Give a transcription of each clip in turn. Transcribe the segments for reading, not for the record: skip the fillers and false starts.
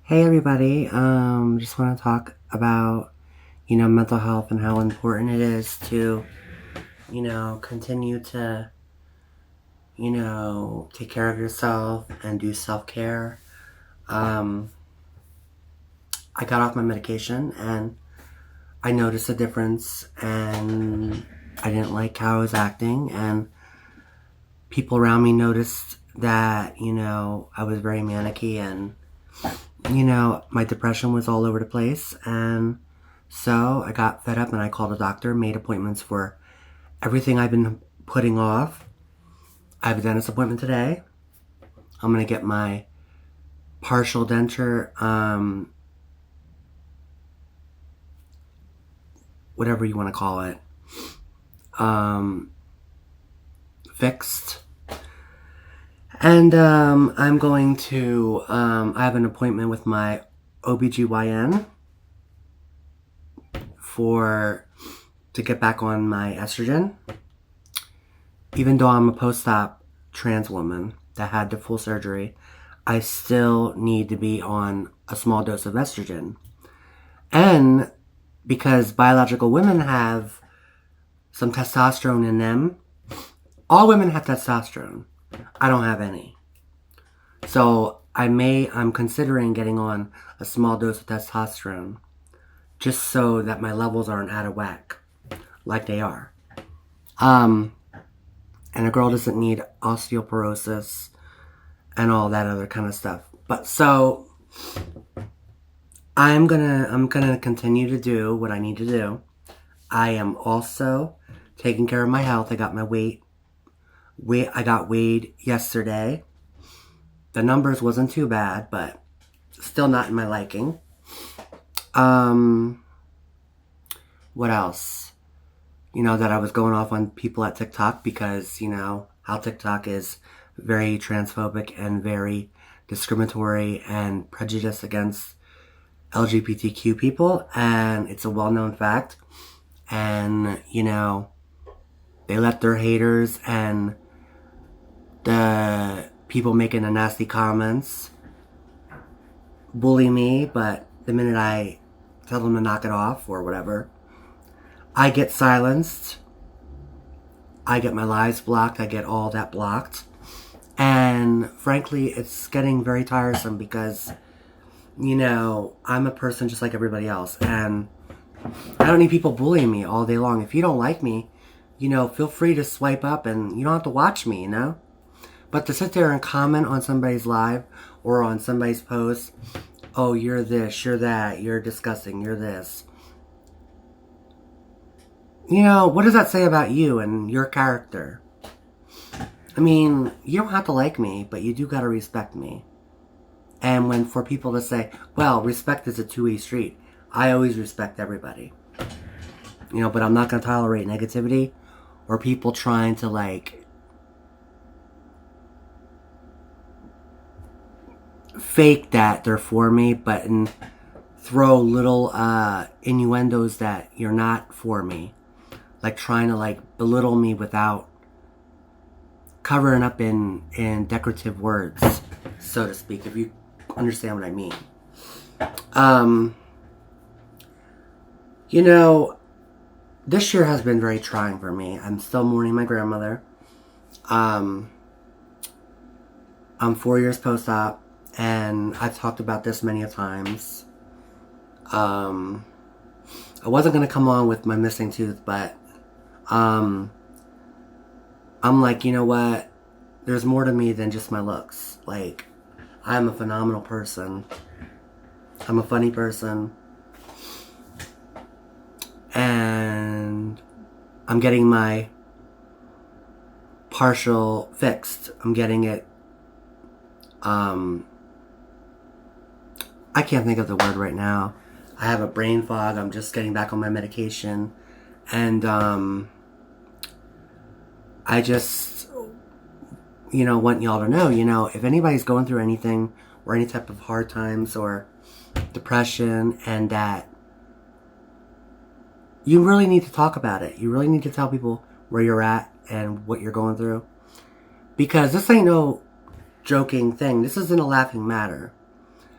Hey everybody, just want to talk about, mental health and how important it is to, continue to, take care of yourself and do self-care. Um, I got off my medication and I noticed a difference and I didn't like how I was acting and people around me noticed that, I was very manicky and my depression was all over the place. And so I got fed up and I called a doctor, made appointments for everything I've been putting off. I have a dentist appointment today. I'm going to get my partial denture, whatever you want to call it, um, fixed. And I'm going to, I have an appointment with my OBGYN to get back on my estrogen. Even though I'm a post-op trans woman that had the full surgery, I still need to be on a small dose of estrogen. And because biological women have some testosterone in them, all women have testosterone. I don't have any. So I'm considering getting on a small dose of testosterone just so that my levels aren't out of whack like they are. And a girl doesn't need osteoporosis and all that other kind of stuff. But so I'm gonna continue to do what I need to do. I am also taking care of my health. I got my weight. I got weighed yesterday. The numbers wasn't too bad, but still not in my liking. What else? That I was going off on people at TikTok because, how TikTok is very transphobic and very discriminatory and prejudiced against LGBTQ people. And it's a well-known fact. And, they let their haters and the people making the nasty comments bully me. But the minute I tell them to knock it off or whatever, I get silenced. I get my lives blocked. I get all that blocked. And frankly, it's getting very tiresome because, I'm a person just like everybody else. And I don't need people bullying me all day long. If you don't like me, feel free to swipe up and you don't have to watch me, But to sit there and comment on somebody's live or on somebody's post, oh, you're this, you're that, you're disgusting, you're this. What does that say about you and your character? I mean, you don't have to like me, but you do gotta respect me. And for people to say, well, respect is a two-way street, I always respect everybody. But I'm not gonna tolerate negativity or people trying to, fake that they're for me, but throw little innuendos that you're not for me. Like trying to belittle me without covering up in decorative words, so to speak, if you understand what I mean. This year has been very trying for me. I'm still mourning my grandmother. I'm 4 years post-op, and I've talked about this many a times. I wasn't going to come on with my missing tooth, but I'm like, you know what? There's more to me than just my looks. I'm a phenomenal person. I'm a funny person. And I'm getting my partial fixed. I'm getting it, I can't think of the word right now. I have a brain fog. I'm just getting back on my medication. And, I just, want y'all to know, if anybody's going through anything or any type of hard times or depression and that, you really need to talk about it. You really need to tell people where you're at and what you're going through. Because this ain't no joking thing. This isn't a laughing matter.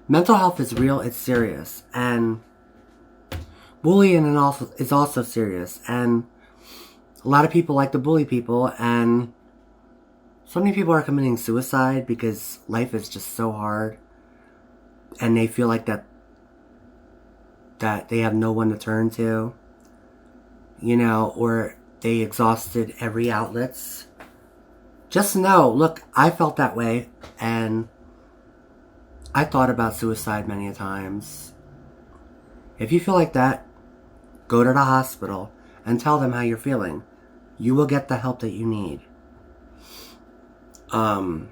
Mental health is real, it's serious. And bullying is also serious. And a lot of people like to bully people, and so many people are committing suicide because life is just so hard. And they feel like that they have no one to turn to. You know, or they exhausted every outlets. Just know, look, I felt that way, and I thought about suicide many a times. If you feel like that, go to the hospital and tell them how you're feeling. You will get the help that you need. I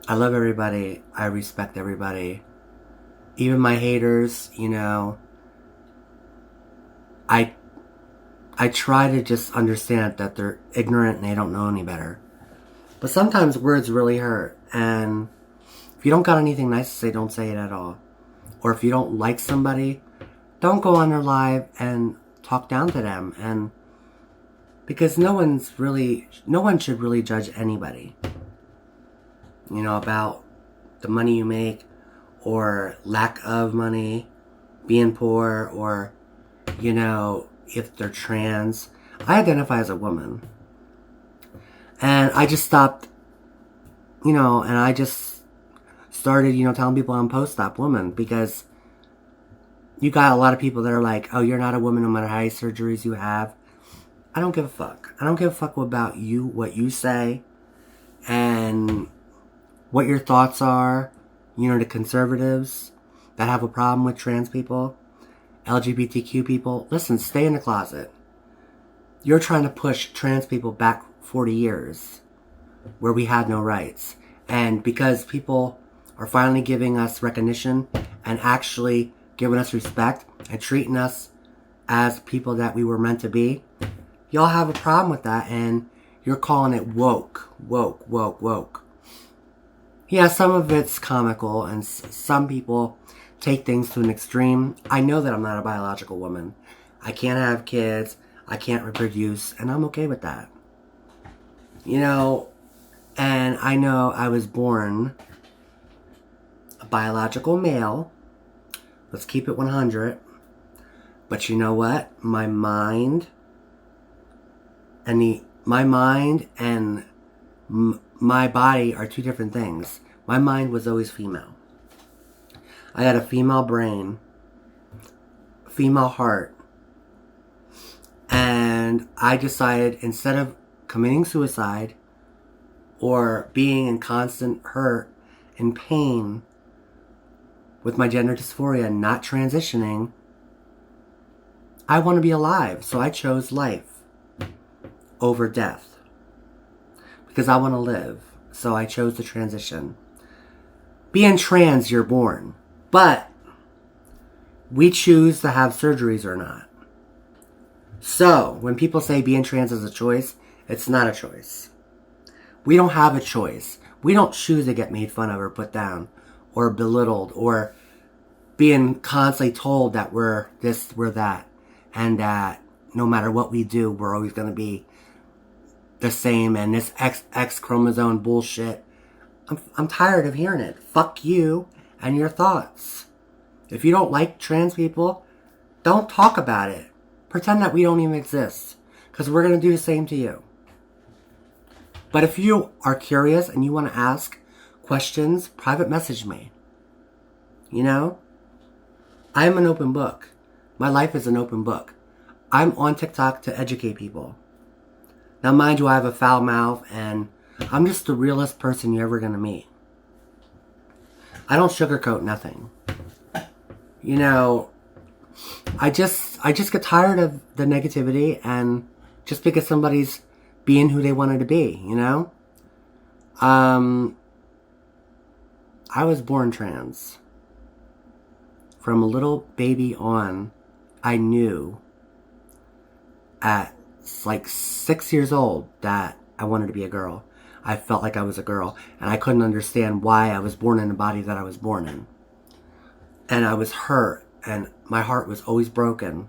love everybody. I respect everybody. Even my haters, you know. I try to just understand that they're ignorant and they don't know any better. But sometimes words really hurt. And if you don't got anything nice to say, don't say it at all. Or if you don't like somebody, don't go on their live and talk down to them. And because no one should really judge anybody, you know, about the money you make or lack of money, being poor, or, you know, if they're trans. I identify as a woman. And I just stopped, you know, and I just started, you know, telling people I'm post-op woman, because you got a lot of people that are like, oh, you're not a woman no matter how many surgeries you have. I don't give a fuck. I don't give a fuck about you, what you say, and what your thoughts are. You know, the conservatives that have a problem with trans people, LGBTQ people, listen, stay in the closet. You're trying to push trans people back 40 years where we had no rights. And because people are finally giving us recognition and actually giving us respect and treating us as people that we were meant to be, y'all have a problem with that, and you're calling it woke. Yeah, some of it's comical, and some people take things to an extreme. I know that I'm not a biological woman. I can't have kids. I can't reproduce, and I'm okay with that. You know, and I know I was born a biological male. Let's keep it 100. But you know what? My mind and my body are two different things. My mind was always female. I had a female brain, female heart, and I decided, instead of committing suicide or being in constant hurt and pain with my gender dysphoria and not transitioning, I want to be alive. So I chose life over death because I want to live. So I chose to transition. Being trans, you're born. But we choose to have surgeries or not. So when people say being trans is a choice, it's not a choice. We don't have a choice. We don't choose to get made fun of or put down or belittled or being constantly told that we're this, we're that, and that no matter what we do, we're always going to be the same, and this X chromosome bullshit. I'm tired of hearing it. Fuck you and your thoughts. If you don't like trans people, don't talk about it. Pretend that we don't even exist, because we're going to do the same to you. But if you are curious and you want to ask questions, private message me. You know? I am an open book. My life is an open book. I'm on TikTok to educate people. Now, mind you, I have a foul mouth, and I'm just the realest person you're ever going to meet. I don't sugarcoat nothing. You know, I just get tired of the negativity, and just because somebody's being who they wanted to be, you know? I was born trans. From a little baby on, I knew at like 6 years old that I wanted to be a girl. I felt like I was a girl, and I couldn't understand why I was born in the body that I was born in. And I was hurt, and my heart was always broken.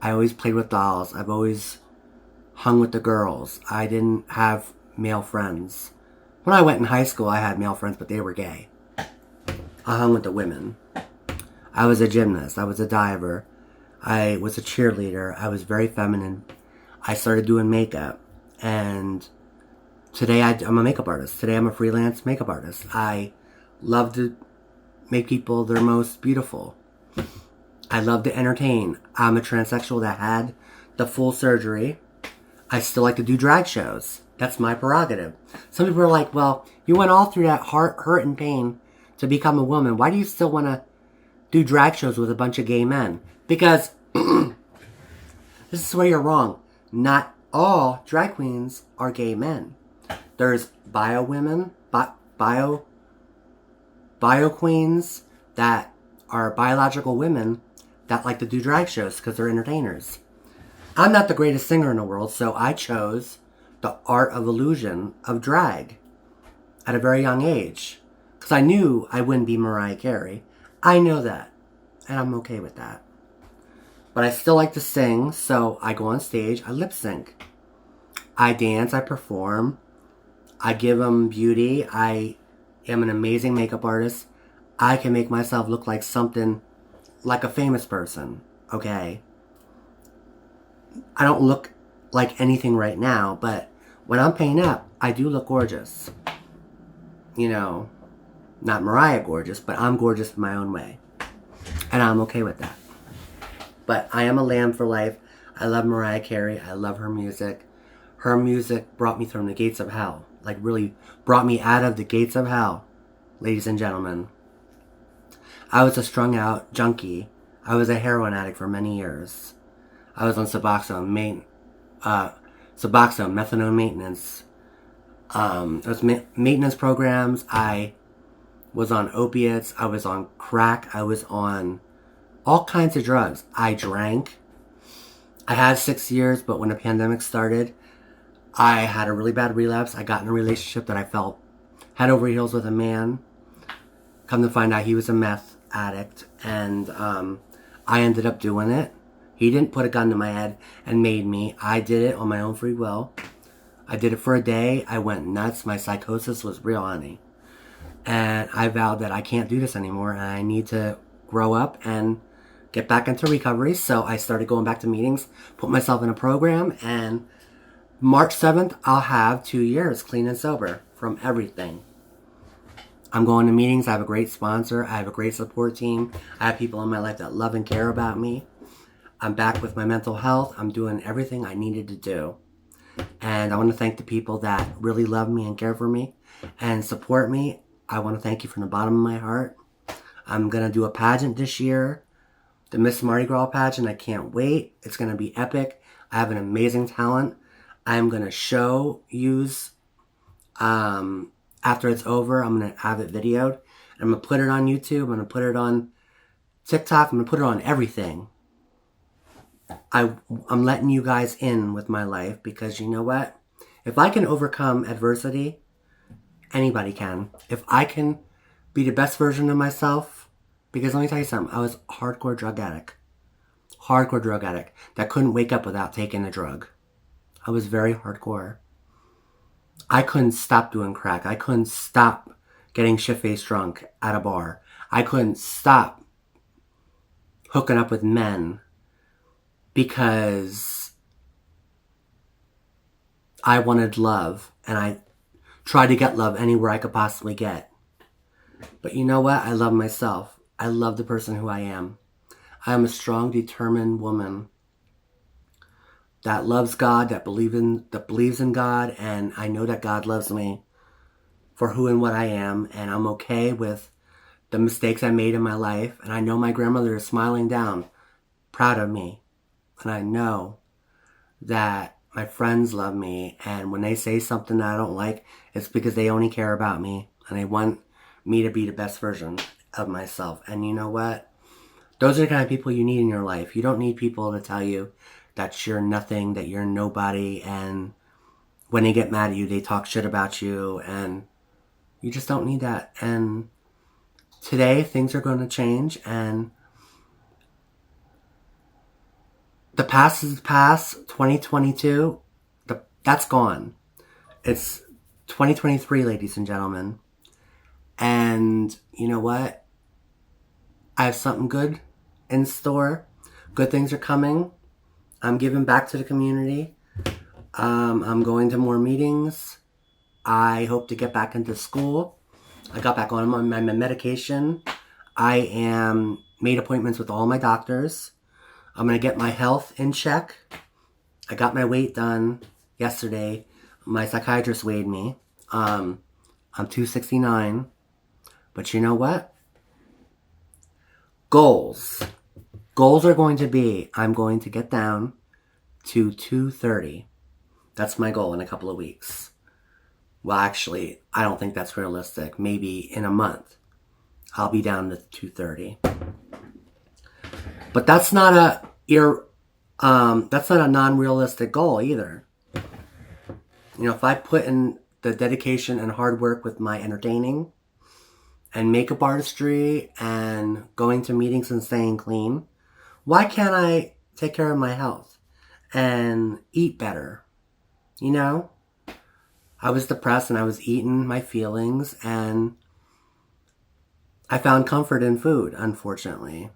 I always played with dolls. I've always hung with the girls. I didn't have male friends. When I went in high school, I had male friends, but they were gay. I hung with the women. I was a gymnast. I was a diver. I was a cheerleader. I was very feminine. I started doing makeup. And today I'm a makeup artist. Today I'm a freelance makeup artist. I love to make people their most beautiful. I love to entertain. I'm a transsexual that had the full surgery. I still like to do drag shows. That's my prerogative. Some people are like, well, you went all through that hurt and pain to become a woman. Why do you still want to do drag shows with a bunch of gay men? Because this is where you're wrong. Not all drag queens are gay men. There's bio women, bio queens that are biological women that like to do drag shows because they're entertainers. I'm not the greatest singer in the world, so I chose the art of illusion of drag at a very young age. Because I knew I wouldn't be Mariah Carey. I know that. And I'm okay with that. But I still like to sing, so I go on stage, I lip sync. I dance, I perform. I give them beauty. I am an amazing makeup artist. I can make myself look like something, like a famous person, okay? I don't look like anything right now, but when I'm paying up, I do look gorgeous. You know, not Mariah gorgeous, but I'm gorgeous in my own way. And I'm okay with that. But I am a lamb for life. I love Mariah Carey. I love her music. Her music brought me from the gates of hell. Like, really brought me out of the gates of hell, ladies and gentlemen. I was a strung out junkie. I was a heroin addict for many years. I was on Suboxone, methadone maintenance. It was maintenance programs. I was on opiates. I was on crack. I was on all kinds of drugs. I drank. I had 6 years, but when the pandemic started, I had a really bad relapse. I got in a relationship that I felt head over heels with a man. Come to find out he was a meth addict, and I ended up doing it. He didn't put a gun to my head and made me. I did it on my own free will. I did it for a day. I went nuts. My psychosis was real, honey. And I vowed that I can't do this anymore, and I need to grow up and get back into recovery. So I started going back to meetings, put myself in a program, and March 7th, I'll have 2 years clean and sober from everything. I'm going to meetings. I have a great sponsor. I have a great support team. I have people in my life that love and care about me. I'm back with my mental health. I'm doing everything I needed to do. And I want to thank the people that really love me and care for me and support me. I want to thank you from the bottom of my heart. I'm going to do a pageant this year, the Miss Mardi Gras pageant. I can't wait. It's going to be epic. I have an amazing talent. I'm going to use, after it's over, I'm going to have it videoed. I'm going to put it on YouTube. I'm going to put it on TikTok. I'm going to put it on everything. I'm letting you guys in with my life because you know what? If I can overcome adversity, anybody can. If I can be the best version of myself, because let me tell you something, I was a hardcore drug addict that couldn't wake up without taking a drug. I was very hardcore. I couldn't stop doing crack. I couldn't stop getting shit-faced drunk at a bar. I couldn't stop hooking up with men because I wanted love, and I tried to get love anywhere I could possibly get. But you know what? I love myself. I love the person who I am. I am a strong, determined woman that loves God, that believes in God, and I know that God loves me for who and what I am, and I'm okay with the mistakes I made in my life, and I know my grandmother is smiling down, proud of me. And I know that my friends love me, and when they say something that I don't like, it's because they only care about me, and they want me to be the best version of myself. And you know what? Those are the kind of people you need in your life. You don't need people to tell you that you're nothing, that you're nobody, and when they get mad at you, they talk shit about you, and you just don't need that. And today, things are going to change, and the past is past. 2022, that's gone. It's 2023, ladies and gentlemen. And you know what? I have something good in store. Good things are coming. I'm giving back to the community. I'm going to more meetings. I hope to get back into school. I got back on my medication. I am made appointments with all my doctors. I'm going to get my health in check. I got my weight done yesterday. My psychiatrist weighed me. I'm 269. But you know what? Goals. Goals are going to be, I'm going to get down to 230. That's my goal in a couple of weeks. Well, actually, I don't think that's realistic. Maybe in a month, I'll be down to 230. But that's not a non-realistic goal either. You know, if I put in the dedication and hard work with my entertaining and makeup artistry and going to meetings and staying clean, why can't I take care of my health and eat better? You know? I was depressed and I was eating my feelings, and I found comfort in food, unfortunately.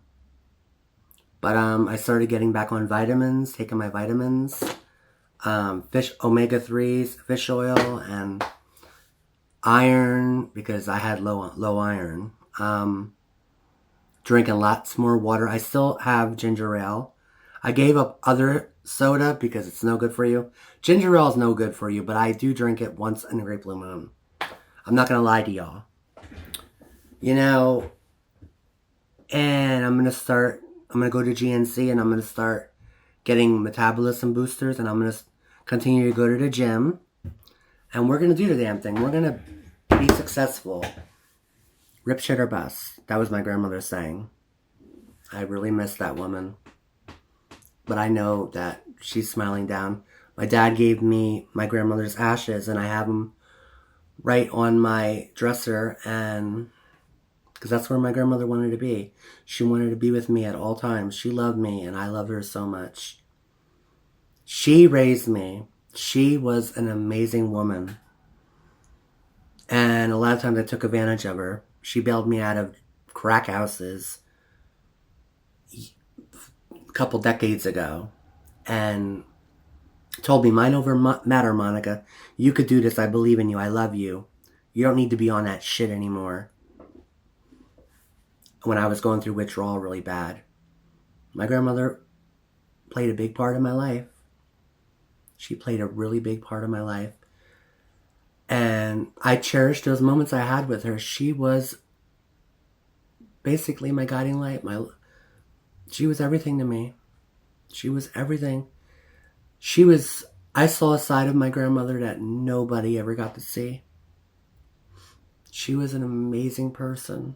But I started getting back on vitamins, taking my vitamins, fish omega-3s, fish oil, and iron, because I had low iron. Drinking lots more water. I still have ginger ale. I gave up other soda because it's no good for you. Ginger ale is no good for you, but I do drink it once in a great blue moon. I'm not going to lie to y'all. You know, and I'm going to go to GNC and I'm going to start getting metabolism boosters, and I'm going to continue to go to the gym, and we're going to do the damn thing. We're going to be successful. Rip, shit, or bust. That was my grandmother's saying. I really miss that woman. But I know that she's smiling down. My dad gave me my grandmother's ashes, and I have them right on my dresser, and because that's where my grandmother wanted to be. She wanted to be with me at all times. She loved me, and I love her so much. She raised me. She was an amazing woman. And a lot of times I took advantage of her. She bailed me out of crack houses a couple decades ago and told me, mind over matter, Monica. You could do this. I believe in you. I love you. You don't need to be on that shit anymore. When I was going through withdrawal really bad, my grandmother played a big part in my life. She played a really big part in my life. And I cherished those moments I had with her. She was basically my guiding light. She was everything to me. She was everything. I saw a side of my grandmother that nobody ever got to see. She was an amazing person.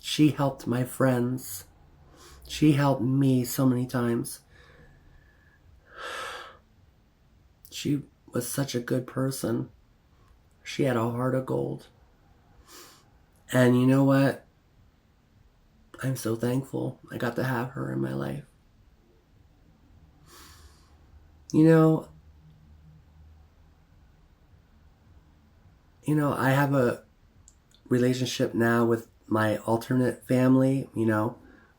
She helped my friends. She helped me so many times. She was such a good person. She had a heart of gold. And you know what? I'm so thankful I got to have her in my life. You know, I have a relationship now with my alternate family,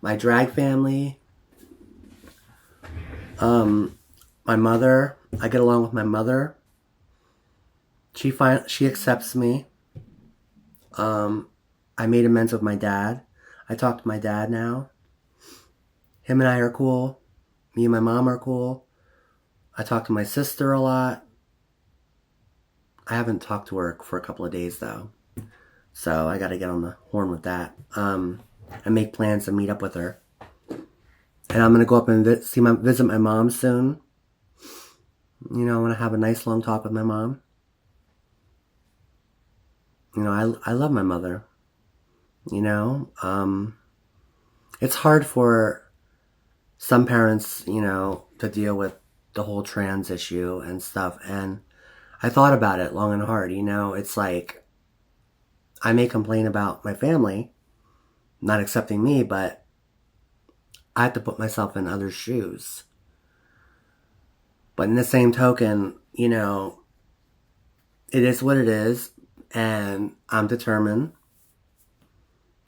my drag family. My mother, I get along with my mother. She accepts me. I made amends with my dad. I talk to my dad now. Him and I are cool. Me and my mom are cool. I talk to my sister a lot. I haven't talked to her for a couple of days though. So I gotta get on the horn with that. And make plans to meet up with her. And I'm gonna go up and visit my mom soon. I want to have a nice long talk with my mom. I love my mother. It's hard for some parents, to deal with the whole trans issue and stuff. And I thought about it long and hard. It's like, I may complain about my family not accepting me, but I have to put myself in others' shoes. But in the same token, it is what it is, and I'm determined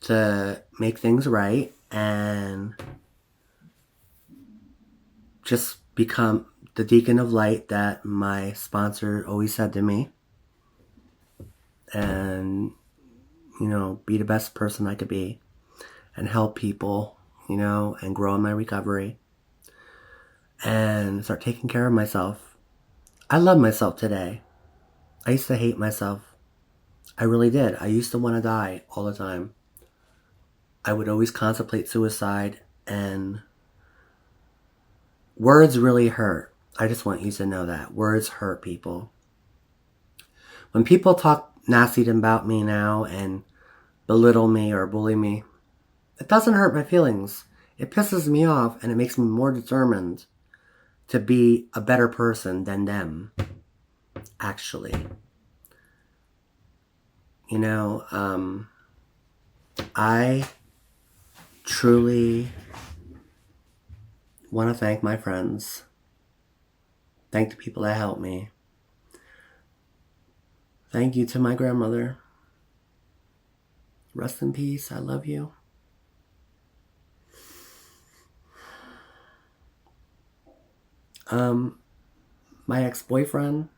to make things right and just become the beacon of light that my sponsor always said to me. And, be the best person I could be and help people, and grow in my recovery and start taking care of myself. I love myself today. I used to hate myself. I really did. I used to want to die all the time. I would always contemplate suicide, and words really hurt. I just want you to know that. Words hurt people. When people talk nasty about me now and belittle me or bully me, it doesn't hurt my feelings. It pisses me off, and it makes me more determined to be a better person than them, actually. I truly want to thank my friends. Thank the people that helped me. Thank you to my grandmother. Rest in peace. I love you. My ex-boyfriend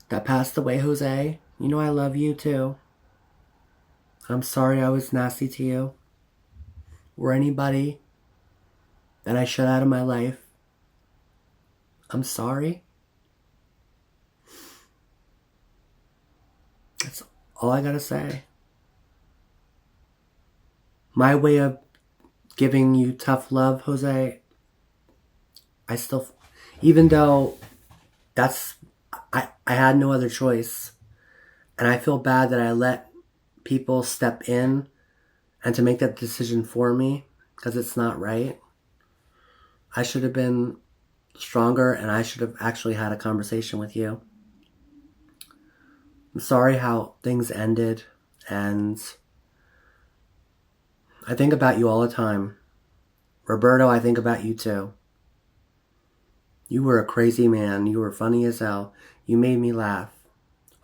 that passed away, Jose, I love you too. I'm sorry I was nasty to you or anybody that I shut out of my life. I'm sorry. That's all I gotta say. My way of giving you tough love, Jose, I still, even though I had no other choice, and I feel bad that I let people step in and to make that decision for me, because it's not right. I should have been stronger, and I should have actually had a conversation with you. I'm sorry how things ended, and I think about you all the time. Roberto, I think about you too. You were a crazy man. You were funny as hell. You made me laugh.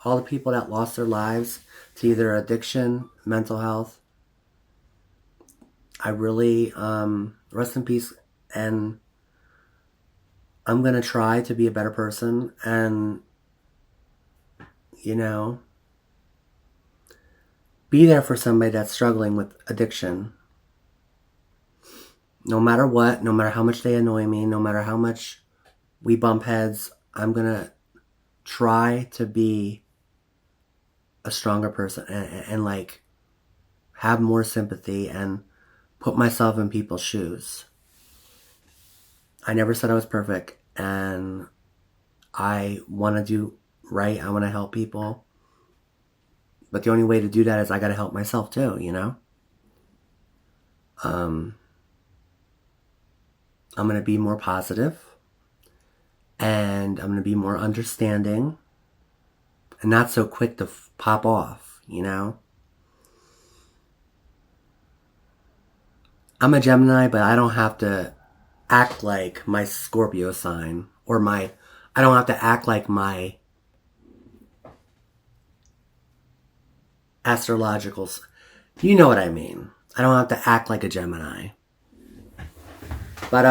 All the people that lost their lives to either addiction, mental health, I really, rest in peace, and I'm going to try to be a better person and, be there for somebody that's struggling with addiction. No matter what, no matter how much they annoy me, no matter how much we bump heads, I'm going to try to be a stronger person and have more sympathy and put myself in people's shoes. I never said I was perfect, and I want to do right. I want to help people. But the only way to do that is I got to help myself too, I'm going to be more positive, and I'm going to be more understanding and not so quick to pop off, I'm a Gemini, but I don't have to act like my Scorpio sign I don't have to act like my astrological, you know what I mean. I don't have to act like a Gemini. But,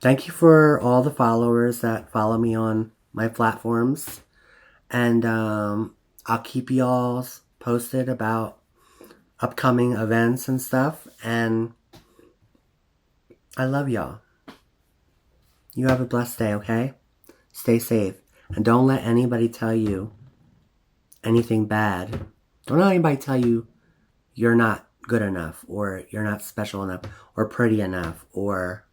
thank you for all the followers that follow me on my platforms. And, I'll keep y'all posted about upcoming events and stuff. And I love y'all. You have a blessed day, okay? Stay safe. And don't let anybody tell you anything bad. Don't let anybody tell you you're not good enough, or you're not special enough, or pretty enough, or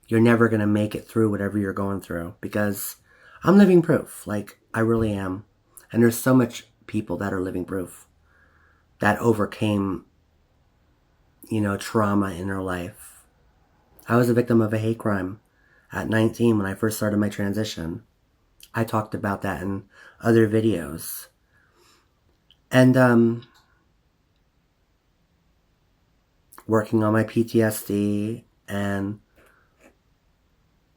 you're never going to make it through whatever you're going through. Because I'm living proof. I really am. And there's so much people that are living proof that overcame, trauma in their life. I was a victim of a hate crime at 19 when I first started my transition. I talked about that in other videos. And, working on my PTSD, and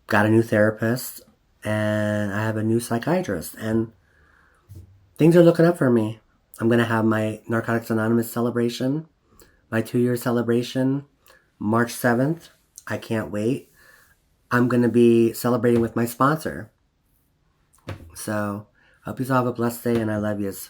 got a new therapist, and I have a new psychiatrist, and things are looking up for me. I'm going to have my Narcotics Anonymous celebration, my 2-year celebration, March 7th. I can't wait. I'm going to be celebrating with my sponsor. So, hope you all have a blessed day, and I love yous.